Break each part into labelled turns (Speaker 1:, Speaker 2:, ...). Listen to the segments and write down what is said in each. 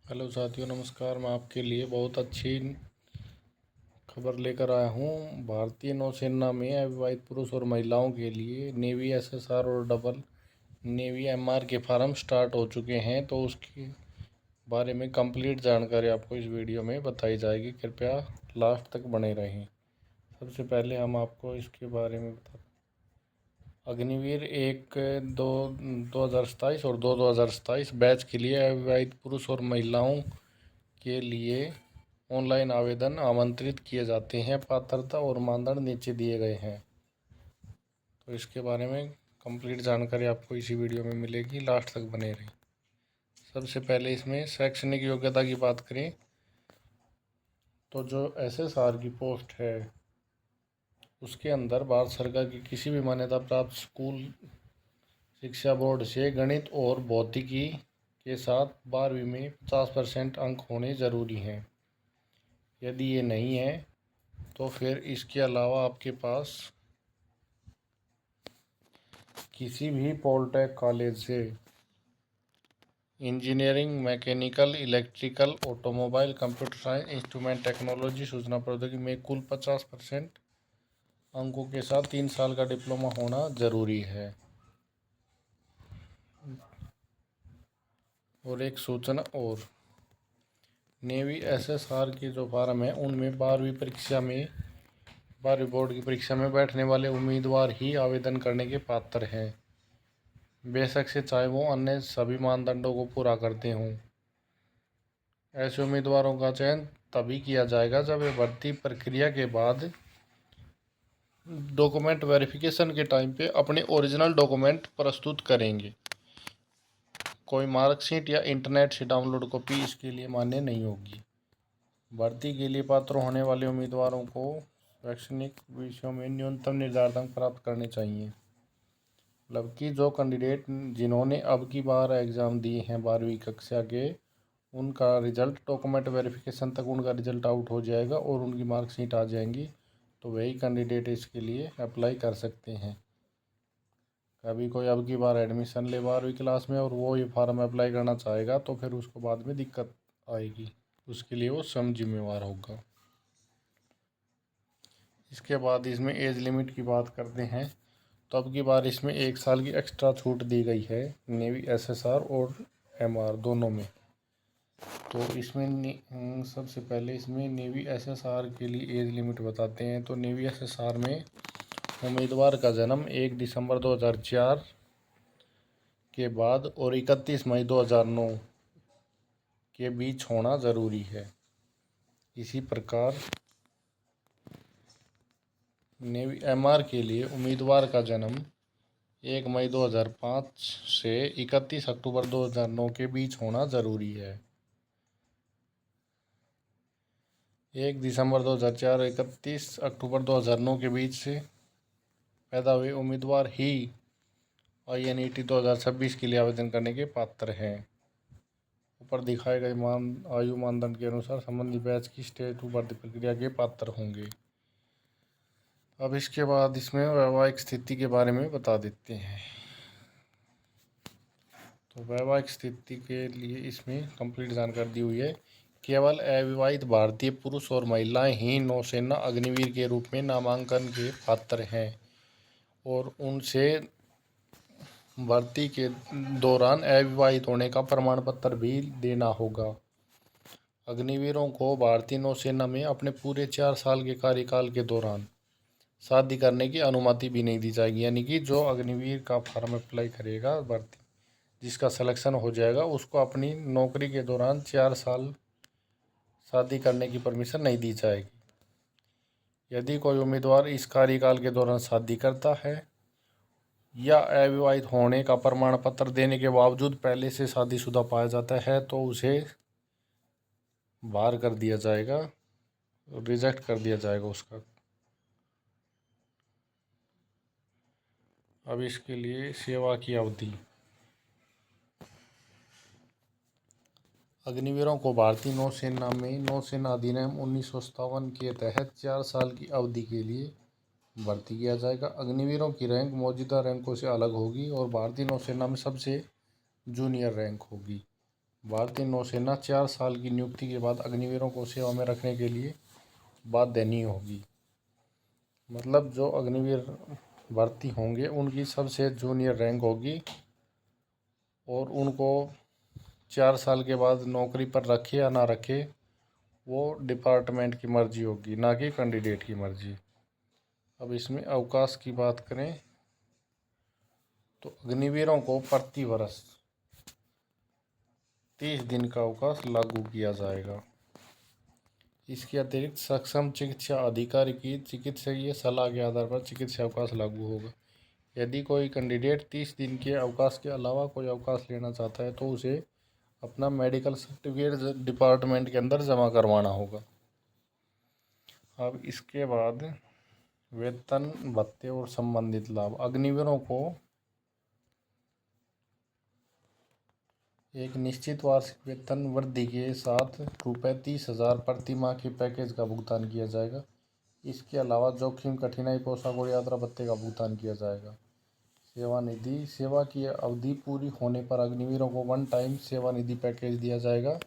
Speaker 1: Hello साथियों, नमस्कार। मैं आपके लिए बहुत अच्छी खबर लेकर आया हूँ। भारतीय नौसेना में अविवाहित पुरुष और महिलाओं के लिए नेवी एसएसआर और डबल नेवी एमआर के फॉर्म स्टार्ट हो चुके हैं। तो उसके बारे में कंप्लीट जानकारी आपको इस वीडियो में बताई जाएगी। कृपया लास्ट तक बने रहें। सबसे पहले हम आपको इसके बारे में बता अग्निवीर 1-2-2027 और 2-2027 बैच के लिए अविवाहित पुरुष और महिलाओं के लिए ऑनलाइन आवेदन आमंत्रित किए जाते हैं। पात्रता और मानदंड नीचे दिए गए हैं। तो इसके बारे में कंप्लीट जानकारी आपको इसी वीडियो में मिलेगी, लास्ट तक बने रहिए। सबसे पहले इसमें शैक्षणिक योग्यता की बात करें तो जो एसएसआर की पोस्ट है उसके अंदर भारत सरकार की किसी भी मान्यता प्राप्त स्कूल शिक्षा बोर्ड से गणित और भौतिकी के साथ 12वीं में 50% अंक होने ज़रूरी हैं। यदि ये नहीं है तो फिर इसके अलावा आपके पास किसी भी पॉलिटेक्निक कॉलेज से engineering, mechanical, electrical, automobile, computer science, instrument technology, सूचना प्रौद्योगिकी में कुल 50% अंकों के साथ 3 साल का डिप्लोमा होना ज़रूरी है। और एक सूचना और, नेवी एसएसआर के जो फार्म है उनमें 12वीं बोर्ड की परीक्षा में बैठने वाले उम्मीदवार ही आवेदन करने के पात्र हैं, बेशक से चाहे वो अन्य सभी मानदंडों को पूरा करते हों। ऐसे उम्मीदवारों का चयन तभी किया जाएगा जब वे भर्ती प्रक्रिया के बाद डॉक्यूमेंट वेरिफिकेशन के टाइम पे अपने ओरिजिनल डॉक्यूमेंट प्रस्तुत करेंगे। कोई मार्कशीट या इंटरनेट से डाउनलोड कॉपी इसके लिए मान्य नहीं होगी। भर्ती के लिए पात्र होने वाले उम्मीदवारों को शैक्षणिक विषयों में न्यूनतम निर्धारित अंक प्राप्त करने चाहिए। मतलब कि जो कैंडिडेट जिन्होंने अब की बार एग्ज़ाम दिए हैं 12वीं कक्षा के, उनका रिजल्ट डॉक्यूमेंट वेरिफिकेशन तक उनका रिजल्ट आउट हो जाएगा और उनकी मार्कशीट आ जाएंगी, तो वही कैंडिडेट इसके लिए अप्लाई कर सकते हैं। कभी कोई अब की बार एडमिशन ले 12वीं क्लास में और वो ये फार्म अप्लाई करना चाहेगा तो फिर उसको बाद में दिक्कत आएगी, उसके लिए वो स्वयं जिम्मेवार होगा। इसके बाद इसमें एज लिमिट की बात करते हैं तो अब की बार इसमें 1 साल की एक्स्ट्रा छूट दी गई है नेवी एसएसआर और एमआर दोनों में। तो इसमें सबसे पहले इसमें नेवी एसएसआर के लिए एज लिमिट बताते हैं। तो नेवी एसएसआर में उम्मीदवार का जन्म 1 दिसंबर 2004 के बाद और 31 मई 2009 के बीच होना ज़रूरी है। इसी प्रकार नेवी एमआर के लिए उम्मीदवार का जन्म 1 मई 2005 से 31 अक्टूबर 2009 के बीच होना ज़रूरी है। 1 दिसंबर 2004 और 31 अक्टूबर 2009 के बीच से पैदा हुए उम्मीदवार ही INET 2026 के लिए आवेदन करने के पात्र हैं। ऊपर दिखाए गए आयु मानदंड के अनुसार संबंधित बैच की स्टेज 2 भर्ती प्रक्रिया के पात्र होंगे। अब इसके बाद इसमें वैवाहिक स्थिति के बारे में बता देते हैं। तो वैवाहिक स्थिति के लिए इसमें कंप्लीट जानकारी दी हुई है। केवल अविवाहित भारतीय पुरुष और महिलाएं ही नौसेना अग्निवीर के रूप में नामांकन के पात्र हैं और उनसे भर्ती के दौरान अविवाहित होने का प्रमाण पत्र भी देना होगा। अग्निवीरों को भारतीय नौसेना में अपने पूरे 4 साल के कार्यकाल के दौरान शादी करने की अनुमति भी नहीं दी जाएगी। यानी कि जो अग्निवीर का फॉर्म अप्लाई करेगा, भर्ती जिसका सिलेक्शन हो जाएगा, उसको अपनी नौकरी के दौरान 4 साल शादी करने की परमिशन नहीं दी जाएगी। यदि कोई उम्मीदवार इस कार्यकाल के दौरान शादी करता है या अविवाहित होने का प्रमाण पत्र देने के बावजूद पहले से शादीशुदा पाया जाता है तो उसे बाहर कर दिया जाएगा, रिजेक्ट कर दिया जाएगा उसका। अब इसके लिए सेवा की अवधि, अग्निवीरों को भारतीय नौसेना में नौसेना अधिनियम 1957 के तहत 4 साल की अवधि के लिए भर्ती किया जाएगा। अग्निवीरों की रैंक मौजूदा रैंकों से अलग होगी और भारतीय नौसेना में सबसे जूनियर रैंक होगी। भारतीय नौसेना 4 साल की नियुक्ति के बाद अग्निवीरों को सेवा में रखने के लिए बाध्य नहीं होगी। मतलब जो अग्निवीर भर्ती होंगे उनकी सबसे जूनियर रैंक होगी और उनको 4 साल के बाद नौकरी पर रखे या ना रखे वो डिपार्टमेंट की मर्जी होगी, ना कि कैंडिडेट की मर्जी। अब इसमें अवकाश की बात करें तो अग्निवीरों को प्रति वर्ष 30 दिन का अवकाश लागू किया जाएगा। इसके अतिरिक्त सक्षम चिकित्सा अधिकारी की चिकित्सकीय सलाह के आधार पर चिकित्सा अवकाश लागू होगा। यदि कोई कैंडिडेट 30 दिन के अवकाश के अलावा कोई अवकाश लेना चाहता है तो उसे अपना मेडिकल सर्टिफिकेट डिपार्टमेंट के अंदर जमा करवाना होगा। अब इसके बाद वेतन भत्ते और संबंधित लाभ। अग्निवीरों को एक निश्चित वार्षिक वेतन वृद्धि के साथ ₹30,000 प्रति माह के पैकेज का भुगतान किया जाएगा। इसके अलावा जोखिम, कठिनाई, पोशाक और यात्रा भत्ते का भुगतान किया जाएगा। सेवा निधि। सेवा की अवधि पूरी होने पर अग्निवीरों को वन टाइम सेवा निधि पैकेज दिया जाएगा।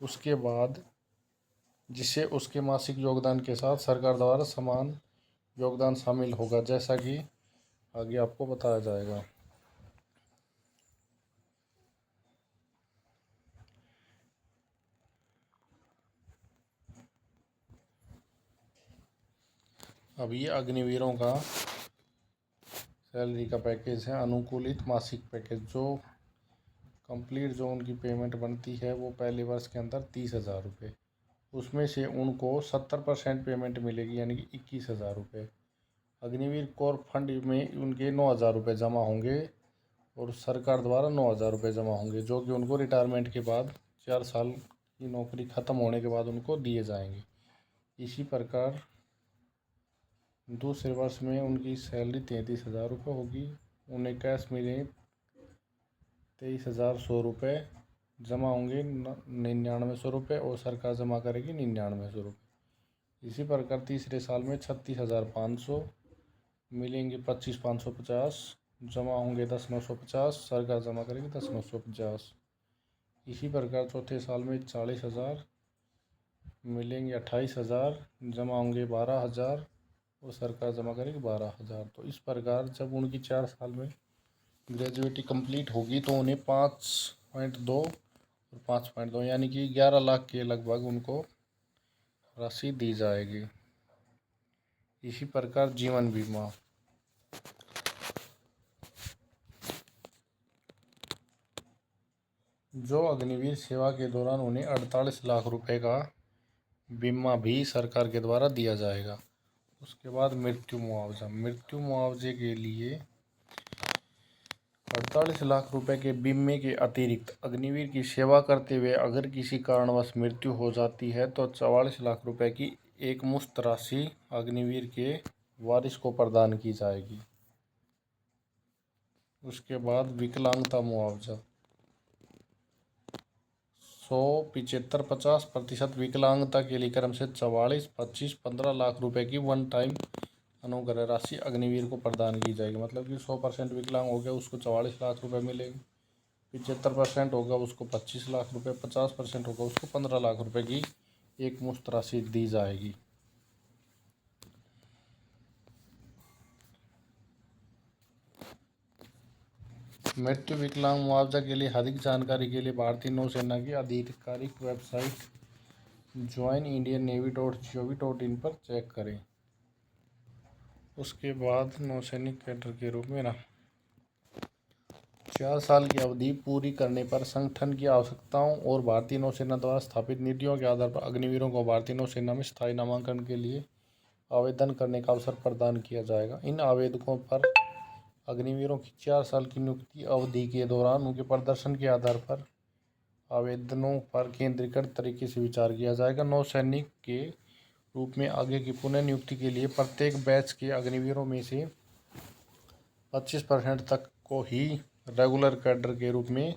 Speaker 1: उसके बाद जिससे उसके मासिक योगदान के साथ सरकार द्वारा समान योगदान शामिल होगा, जैसा कि आगे आपको बताया जाएगा। अब ये अग्निवीरों का सैलरी का पैकेज है। अनुकूलित मासिक पैकेज जो कंप्लीट जो उनकी पेमेंट बनती है वो पहले वर्ष के अंदर 30,000 रुपये, उसमें से उनको 70% पेमेंट मिलेगी यानी कि 21,000 रुपये। अग्निवीर कोर फंड में उनके 9,000 रुपये जमा होंगे और सरकार द्वारा 9,000 रुपये जमा होंगे, जो कि उनको रिटायरमेंट के बाद 4 साल की नौकरी ख़त्म होने के बाद उनको दिए जाएंगे। इसी प्रकार दूसरे वर्ष में उनकी सैलरी 33,000 रुपये होगी। उन्हें कैश में 23,100 रुपये जमा होंगे, 9900 रुपये, और सरकार जमा करेगी 9900 रुपये। इसी प्रकार तीसरे साल में 36,500 मिलेंगे, 25,550 जमा होंगे, 10,950 सरकार जमा करेगी 10,950। इसी प्रकार चौथे साल में 40,000 मिलेंगे, 28,000 जमा होंगे, 12,000 और सरकार जमा करेगी 12,000। तो इस प्रकार जब उनकी 4 साल में ग्रेजुएटी कंप्लीट होगी तो उन्हें 5.2 और 5.2 यानी कि 11 लाख के लगभग उनको राशि दी जाएगी। इसी प्रकार जीवन बीमा। जो अग्निवीर सेवा के दौरान उन्हें 48 लाख रुपए का बीमा भी सरकार के द्वारा दिया जाएगा। उसके बाद मृत्यु मुआवजा। मृत्यु मुआवजे के लिए 48 लाख रुपए के बीमे के अतिरिक्त अग्निवीर की सेवा करते हुए अगर किसी कारणवश मृत्यु हो जाती है तो 44 लाख रुपए की एक मुश्त राशि अग्निवीर के वारिस को प्रदान की जाएगी। उसके बाद विकलांगता मुआवजा 100, 75, 50% विकलांगता के लिए क्रम से 44, 25, 15 लाख रुपए की वन टाइम अनुग्रह राशि अग्निवीर को प्रदान की जाएगी। मतलब कि 100% विकलांग हो गया उसको 44 लाख रुपए मिलेंगे, 75% होगा उसको 25 लाख रुपए, 50% होगा उसको 15 लाख रुपए की एक मुश्त राशि दी जाएगी। मृत्यु विकलांग मुआवजा के लिए अधिक जानकारी के लिए भारतीय नौसेना की आधिकारिक वेबसाइट joinindiannavy.gov.in पर चेक करें। उसके बाद नौसैनिक कैडर के रूप में 4 साल की अवधि पूरी करने पर संगठन की आवश्यकताओं और भारतीय नौसेना द्वारा स्थापित नीतियों के आधार पर अग्निवीरों को भारतीय नौसेना में स्थायी नामांकन के लिए आवेदन करने का अवसर प्रदान किया जाएगा। इन आवेदकों पर अग्निवीरों की 4 साल की नियुक्ति अवधि के दौरान उनके प्रदर्शन के आधार पर आवेदनों पर केंद्रीकृत तरीके से विचार किया जाएगा। नौसैनिक के रूप में आगे की पुनः नियुक्ति के लिए प्रत्येक बैच के अग्निवीरों में से 25% तक को ही रेगुलर कैडर के रूप में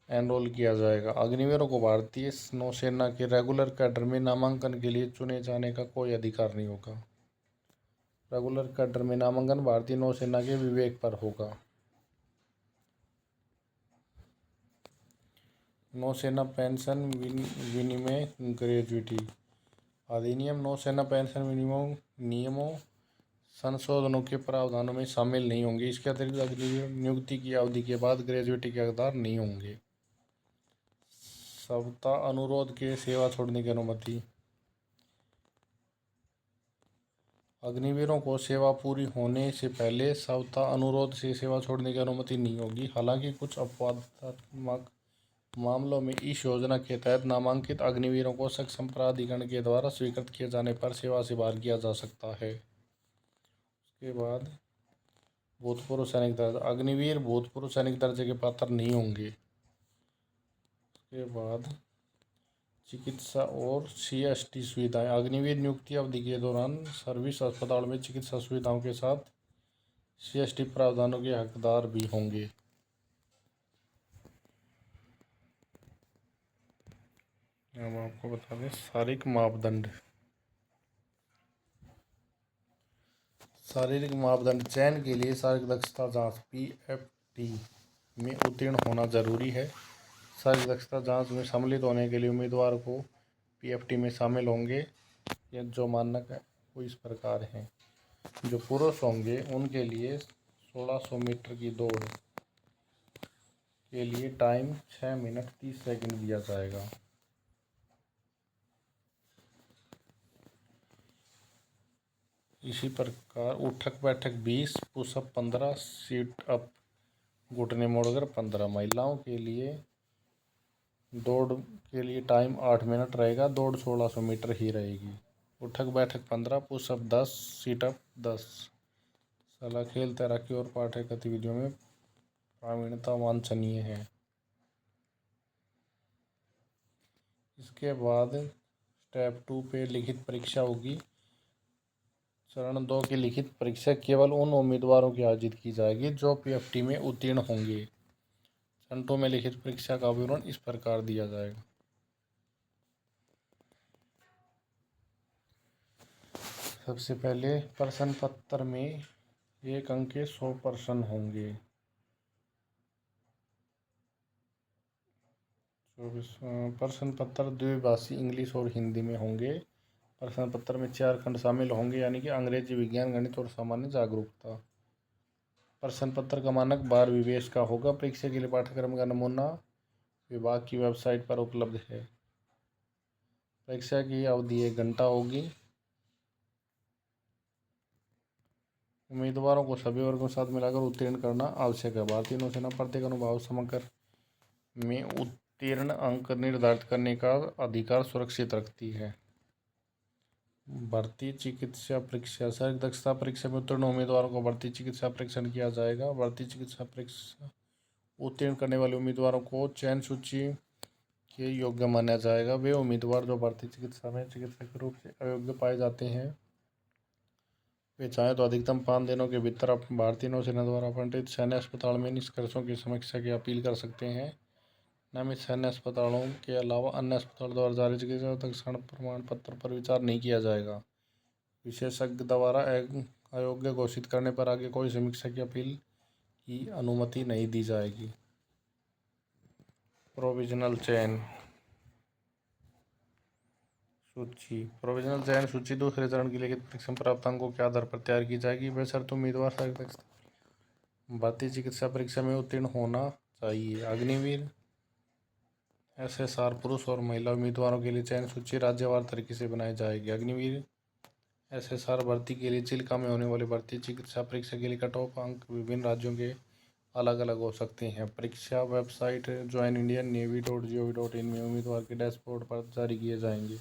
Speaker 1: एनरोल किया जाएगा। अग्निवीरों को भारतीय नौसेना के रेगुलर कैडर में नामांकन के लिए चुने जाने का कोई अधिकार नहीं होगा। रेगुलर कैडर में नामांकन भारतीय नौसेना के विवेक पर होगा। नौसेना पेंशन विनिमय ग्रेजुइटी अधिनियम नौसेना पेंशन विनिमय नियमों संशोधनों के प्रावधानों में शामिल नहीं होंगे। इसके अतिरिक्त अग्निवीर नियुक्ति की अवधि के बाद ग्रेजुइटी के हकदार नहीं होंगे। सवता अनुरोध के सेवा छोड़ने की अनुमति अग्निवीरों को सेवा पूरी होने से पहले सवता अनुरोध से सेवा छोड़ने की अनुमति नहीं होगी। हालांकि कुछ अपवादात्मक मामलों में इस योजना के तहत नामांकित अग्निवीरों को सक्षम प्राधिकरण के द्वारा स्वीकृत किए जाने पर सेवा से बाहर किया जा सकता है। उसके बाद भूतपूर्व सैनिक दर्जा अग्निवीर भूतपूर्व सैनिक दर्जे के पात्र नहीं होंगे। उसके बाद चिकित्सा और CST सुविधाएं अग्निवीर नियुक्ति अवधि के दौरान सर्विस अस्पताल में चिकित्सा सुविधाओं के साथ CST प्रावधानों के हकदार भी होंगे। हम आपको बता दें शारीरिक मापदंड चयन के लिए शारीरिक दक्षता जांच PFT में उत्तीर्ण होना जरूरी है। शारीरिक दक्षता जांच में सम्मिलित होने के लिए उम्मीदवार को PFT में शामिल होंगे। ये जो मानक है वो इस प्रकार हैं। जो पुरुष होंगे उनके लिए 1600 मीटर की दौड़ के लिए टाइम 6 मिनट 30 सेकंड दिया जाएगा। इसी प्रकार उठक बैठक 20, पुशअप 15, सीट अप घुटने मोड़कर 15। महिलाओं के लिए दौड़ के लिए टाइम 8 मिनट रहेगा। दौड़ 1600 मीटर ही रहेगी। उठक बैठक 15, पुशअप 10, सीट अप 10। सलाह खेल तैराकी और पाठ्य गतिविधियों में प्रावीण्यता वांछनीय है। इसके बाद स्टेप 2 पे लिखित परीक्षा होगी। चरण 2 की लिखित परीक्षा केवल उन उम्मीदवारों की आयोजित की जाएगी जो PFT में उत्तीर्ण होंगे। चरण 2 में लिखित परीक्षा का विवरण इस प्रकार दिया जाएगा। सबसे पहले प्रश्न पत्र में 1 अंक के 100 प्रश्न होंगे। 24 प्रश्न पत्र द्विभाषी इंग्लिश और हिंदी में होंगे। प्रश्न पत्र में 4 खंड शामिल होंगे, यानी कि अंग्रेजी, विज्ञान, गणित और सामान्य जागरूकता। प्रश्न पत्र का मानक 12 विवेश का होगा। परीक्षा के लिए पाठ्यक्रम का नमूना विभाग की वेबसाइट पर उपलब्ध है। परीक्षा की अवधि 1 घंटा होगी। उम्मीदवारों को सभी वर्गों के साथ मिलाकर उत्तीर्ण करना आवश्यक है। भारतीय नौसेना प्रत्येक अनुभाग समग्र में उत्तीर्ण अंक निर्धारित करने का अधिकार सुरक्षित रखती है। भर्ती चिकित्सा परीक्षा शारीरिक दक्षता परीक्षा में उत्तीर्ण उम्मीदवारों को भर्ती चिकित्सा परीक्षण किया जाएगा। भर्ती चिकित्सा परीक्षा उत्तीर्ण करने वाले उम्मीदवारों को चयन सूची के योग्य माना जाएगा। वे उम्मीदवार जो भर्ती चिकित्सा में चिकित्सक के रूप से अयोग्य पाए जाते हैं, वे चाहे तो अधिकतम 5 दिनों के भीतर भारतीय नौसेना द्वारा आवंटित सैन्य अस्पताल में निष्कर्षों की समीक्षा की अपील कर सकते हैं। नामित सैन्य अस्पतालों के अलावा अन्य अस्पताल द्वारा जारी चिकित्सा तत्क्षण प्रमाण पत्र पर विचार नहीं किया जाएगा। विशेषज्ञ द्वारा अयोग्य घोषित करने पर आगे कोई समीक्षा की अपील की अनुमति नहीं दी जाएगी। प्रोविजनल चयन सूची प्रोविजनल चयन सूची दूसरे चरण की लिखित परीक्षा प्राप्त अंकों के आधार पर तैयार की जाएगी। बशर्ते उम्मीदवार शारीरिक भर्ती चिकित्सा परीक्षा में उत्तीर्ण होना चाहिए। अग्निवीर SSR पुरुष और महिला उम्मीदवारों के लिए चयन सूची राज्यवार तरीके से बनाई जाएगी। अग्निवीर SSR भर्ती के लिए चिल्का में होने वाली भर्ती चिकित्सा परीक्षा के लिए कट ऑफ अंक विभिन्न राज्यों के अलग अलग हो सकते हैं। परीक्षा वेबसाइट joinindiannavy.gov.in में उम्मीदवार के डैशबोर्ड पर जारी किए जाएंगे।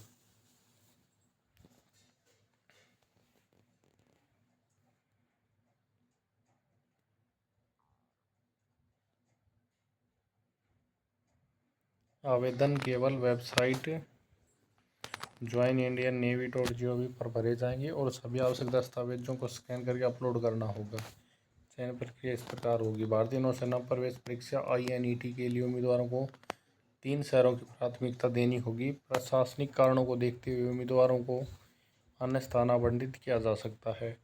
Speaker 1: आवेदन केवल वेबसाइट joinindiannavy.gov पर भरे जाएंगे और सभी आवश्यक दस्तावेजों को स्कैन करके अपलोड करना होगा। चयन प्रक्रिया इस प्रकार होगी। भारतीय नौसेना प्रवेश परीक्षा INET के लिए उम्मीदवारों को 3 शहरों की प्राथमिकता देनी होगी। प्रशासनिक कारणों को देखते हुए उम्मीदवारों को अन्य स्थान आवंटित किया जा सकता है।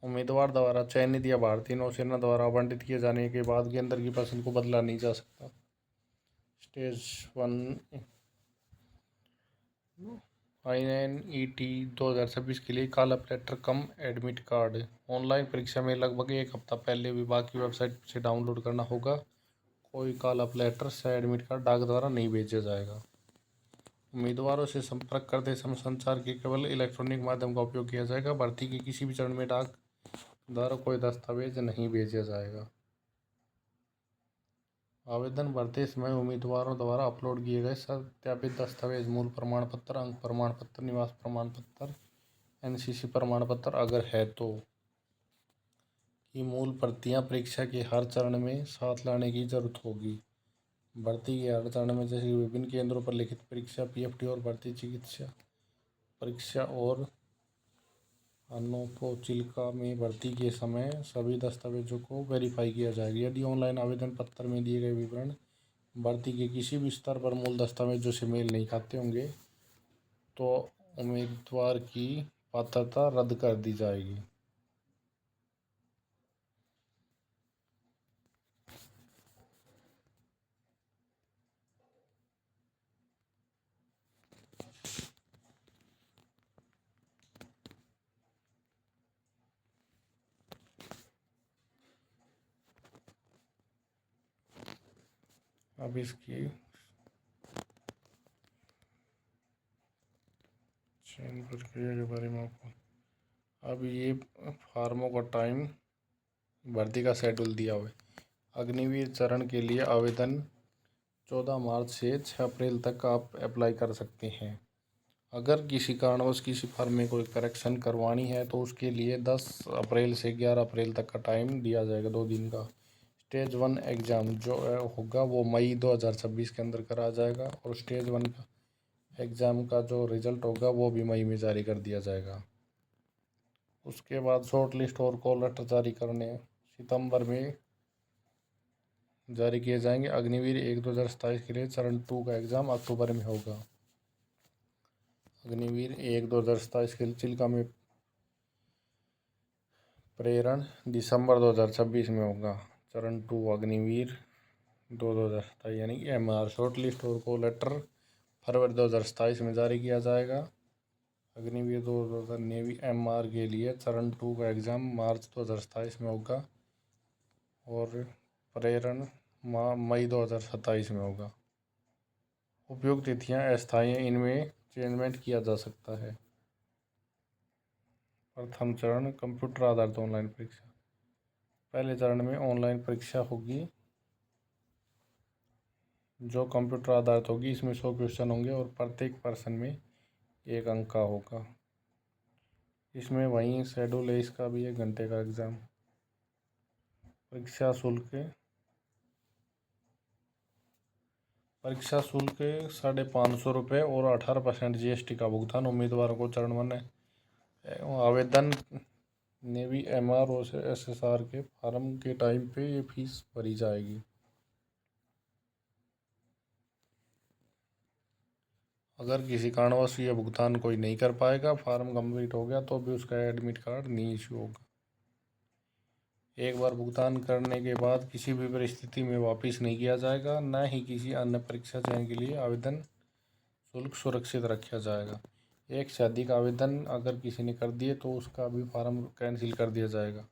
Speaker 1: उम्मीदवार द्वारा चयनित या भारतीय नौसेना द्वारा आवंटित किए जाने के बाद केंद्र की पसंद को बदला नहीं जा सकता। स्टेज 1 INET 2026 के लिए कॉल अप लेटर कम एडमिट कार्ड। ऑनलाइन परीक्षा में लगभग एक हफ्ता पहले विभाग की वेबसाइट से डाउनलोड करना होगा। कोई कॉल अप लेटर या एडमिट कार्ड डाक द्वारा नहीं भेजा जाएगा। उम्मीदवारों से संपर्क करते समय संचार के केवल इलेक्ट्रॉनिक माध्यम का उपयोग किया जाएगा। भर्ती के किसी भी चरण में डाक द्वारा कोई दस्तावेज नहीं भेजा जाएगा। आवेदन भरते समय उम्मीदवारों द्वारा अपलोड किए गए सत्यापित दस्तावेज मूल प्रमाण पत्र, अंक प्रमाण पत्र, निवास प्रमाण पत्र, NCC प्रमाण पत्र अगर है तो की मूल प्रतियां परीक्षा के हर चरण में साथ लाने की जरूरत होगी। भर्ती के हर चरण में जैसे विभिन्न केंद्रों पर लिखित परीक्षा, PFT और भर्ती चिकित्सा परीक्षा और अनौपचारिका में भर्ती के समय सभी दस्तावेजों को वेरीफाई किया जाएगा। यदि ऑनलाइन आवेदन पत्र में दिए गए विवरण भर्ती के किसी भी स्तर पर मूल दस्तावेजों से मेल नहीं खाते होंगे तो उम्मीदवार की पात्रता रद्द कर दी जाएगी। अब इसकी चयन प्रक्रिया के बारे में आपको अब ये फार्मों का टाइम भर्ती का शेड्यूल दिया हुआ है। अग्निवीर चरण के लिए आवेदन 14 मार्च से 6 अप्रैल तक आप अप्लाई कर सकते हैं। अगर किसी कारणवश किसी फर्म में कोई करेक्शन करवानी है तो उसके लिए 10 अप्रैल से 11 अप्रैल तक का टाइम दिया जाएगा, 2 दिन का। स्टेज 1 एग्ज़ाम जो होगा वो मई 2026 के अंदर करा जाएगा और स्टेज 1 का एग्ज़ाम का जो रिज़ल्ट होगा वो भी मई में जारी कर दिया जाएगा। उसके बाद शॉर्ट लिस्ट और कॉल लेटर जारी करने सितंबर में जारी किए जाएंगे। अग्निवीर 1 2027 के लिए चरण 2 का एग्ज़ाम अक्टूबर में होगा। अग्निवीर 1 2027 के लिए चिल्का में प्रेरण दिसंबर 2026 में होगा। चरण 2 अग्निवीर 2027 यानी कि MR शॉर्ट लिस्ट और कॉल लेटर फरवरी 2027 में जारी किया जाएगा। अग्निवीर 2000 नेवी MR के लिए चरण 2 का एग्ज़ाम मार्च 2027 में होगा और प्रेरण मई 2027 में होगा। उपयुक्त तिथियां अस्थायी, इनमें चेंजमेंट किया जा सकता है। प्रथम चरण कंप्यूटर आधारित ऑनलाइन परीक्षा। पहले चरण में ऑनलाइन परीक्षा होगी जो कंप्यूटर आधारित होगी। इसमें 100 क्वेश्चन होंगे और प्रत्येक पर्सन में 1 अंक का होगा। इसमें वहीं शेड्यूल है इसका भी 1 घंटे का एग्ज़ाम। परीक्षा शुल्क 550 रुपये और 18% GST का भुगतान उम्मीदवारों को चरण 1 आवेदन नेवी MR और SSR के फॉर्म के टाइम पे ये फीस भरी जाएगी। अगर किसी कारणवश ये भुगतान कोई नहीं कर पाएगा, फॉर्म कंप्लीट हो गया तो भी उसका एडमिट कार्ड नहीं इशू होगा। एक बार भुगतान करने के बाद किसी भी परिस्थिति में वापस नहीं किया जाएगा, न ही किसी अन्य परीक्षा चयन के लिए आवेदन शुल्क सुरक्षित रखा जाएगा। एक से अधिक आवेदन अगर किसी ने कर दिए तो उसका भी फॉर्म कैंसिल कर दिया जाएगा।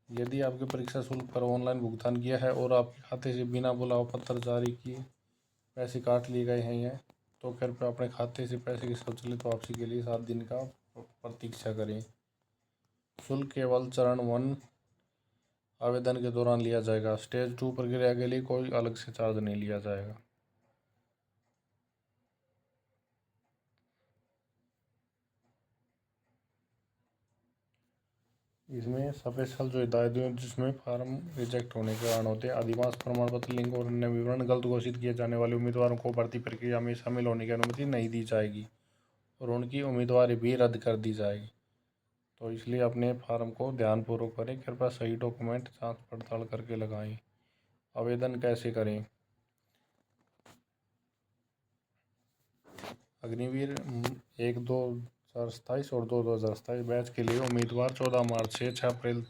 Speaker 1: यदि आपके परीक्षा शुल्क पर ऑनलाइन भुगतान किया है और आपके खाते से बिना बुलाव पत्र जारी किए पैसे काट लिए गए हैं तो कृपया अपने खाते से पैसे की स्वचालित वापसी के लिए 7 दिन का प्रतीक्षा करें। शुल्क केवल चरण 1 आवेदन के दौरान लिया जाएगा। स्टेज 2 प्रक्रिया के लिए कोई अलग से चार्ज नहीं लिया जाएगा। इसमें स्पेशल जो हिदायतें जिसमें फॉर्म रिजेक्ट होने के कारण होते हैं, अधिवास प्रमाण पत्र, लिंक और अन्य विवरण गलत घोषित किए जाने वाले उम्मीदवारों को भर्ती प्रक्रिया में शामिल होने की अनुमति नहीं दी जाएगी और उनकी उम्मीदवारी भी रद्द कर दी जाएगी। तो इसलिए अपने फॉर्म को ध्यानपूर्वक भरें। कृपया सही डॉक्यूमेंट जांच पड़ताल करके लगाएं। आवेदन कैसे करें? अग्निवीर 1 2027 और 2 2027 बैच के लिए उम्मीदवार 14 मार्च से 6 अप्रैल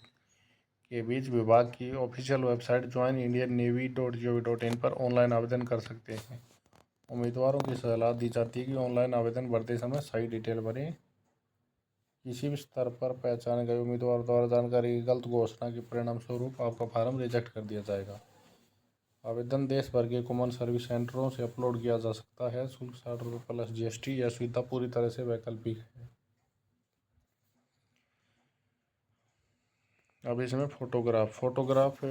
Speaker 1: के बीच विभाग की ऑफिशियल वेबसाइट joinindiannavy.gov.in पर ऑनलाइन आवेदन कर सकते हैं। उम्मीदवारों की सलाह दी जाती है कि ऑनलाइन आवेदन भरते समय सही डिटेल भरें। किसी भी स्तर पर पहचाने गए उम्मीदवार द्वारा जानकारी की गलत घोषणा के परिणाम स्वरूप आपका फार्म रिजेक्ट कर दिया जाएगा। आवेदन देश भर के कॉमन सर्विस सेंटरों से अपलोड किया जा सकता है। शुल्क 60 रुपये प्लस GST। यह सुविधा पूरी तरह से वैकल्पिक है। अब इसमें फोटोग्राफ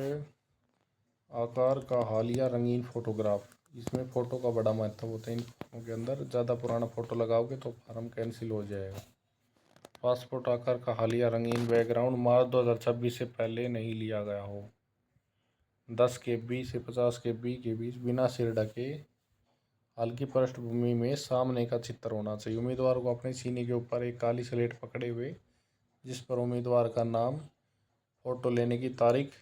Speaker 1: आकार का हालिया रंगीन फोटोग्राफ। इसमें फ़ोटो का बड़ा महत्व होता है। इन फॉर्मों के अंदर ज़्यादा पुराना फ़ोटो लगाओगे तो फार्म कैंसिल हो जाएगा। पासपोर्ट आकार का हालिया रंगीन बैकग्राउंड मार्च 2026 से पहले नहीं लिया गया हो। 10 KB से 50 KB के बीच बिना सिर ढके हल्की पृष्ठभूमि में सामने का चित्र होना चाहिए। उम्मीदवार को अपने सीने के ऊपर एक काली स्लेट पकड़े हुए जिस पर उम्मीदवार का नाम, फ़ोटो लेने की तारीख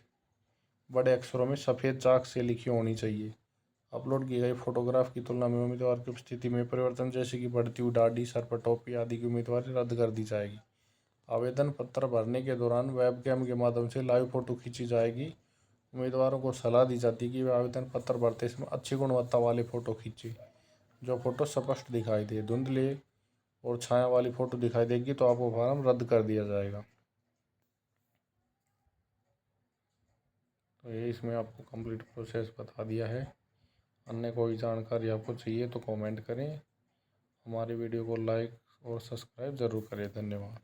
Speaker 1: बड़े अक्षरों में सफ़ेद चाक से लिखी होनी चाहिए। अपलोड की गई फोटोग्राफ की तुलना में उम्मीदवार की उपस्थिति में परिवर्तन जैसे कि बढ़ती हुई दाढ़ी, सर पर टोपी आदि की उम्मीदवारी रद्द कर दी जाएगी। आवेदन पत्र भरने के दौरान वेबकैम के माध्यम से लाइव फ़ोटो खींची जाएगी। उम्मीदवारों को सलाह दी जाती है कि वे आवेदन पत्र भरते समय अच्छी गुणवत्ता वाले फ़ोटो खींचें जो फ़ोटो स्पष्ट दिखाई दे। धुंधले और छाया वाली फ़ोटो दिखाई देगी तो आपको फार्म रद्द कर दिया जाएगा। तो ये इसमें आपको कंप्लीट प्रोसेस बता दिया है। अन्य कोई जानकारी आपको चाहिए तो कमेंट करें। हमारी वीडियो को लाइक और सब्सक्राइब ज़रूर करें। धन्यवाद।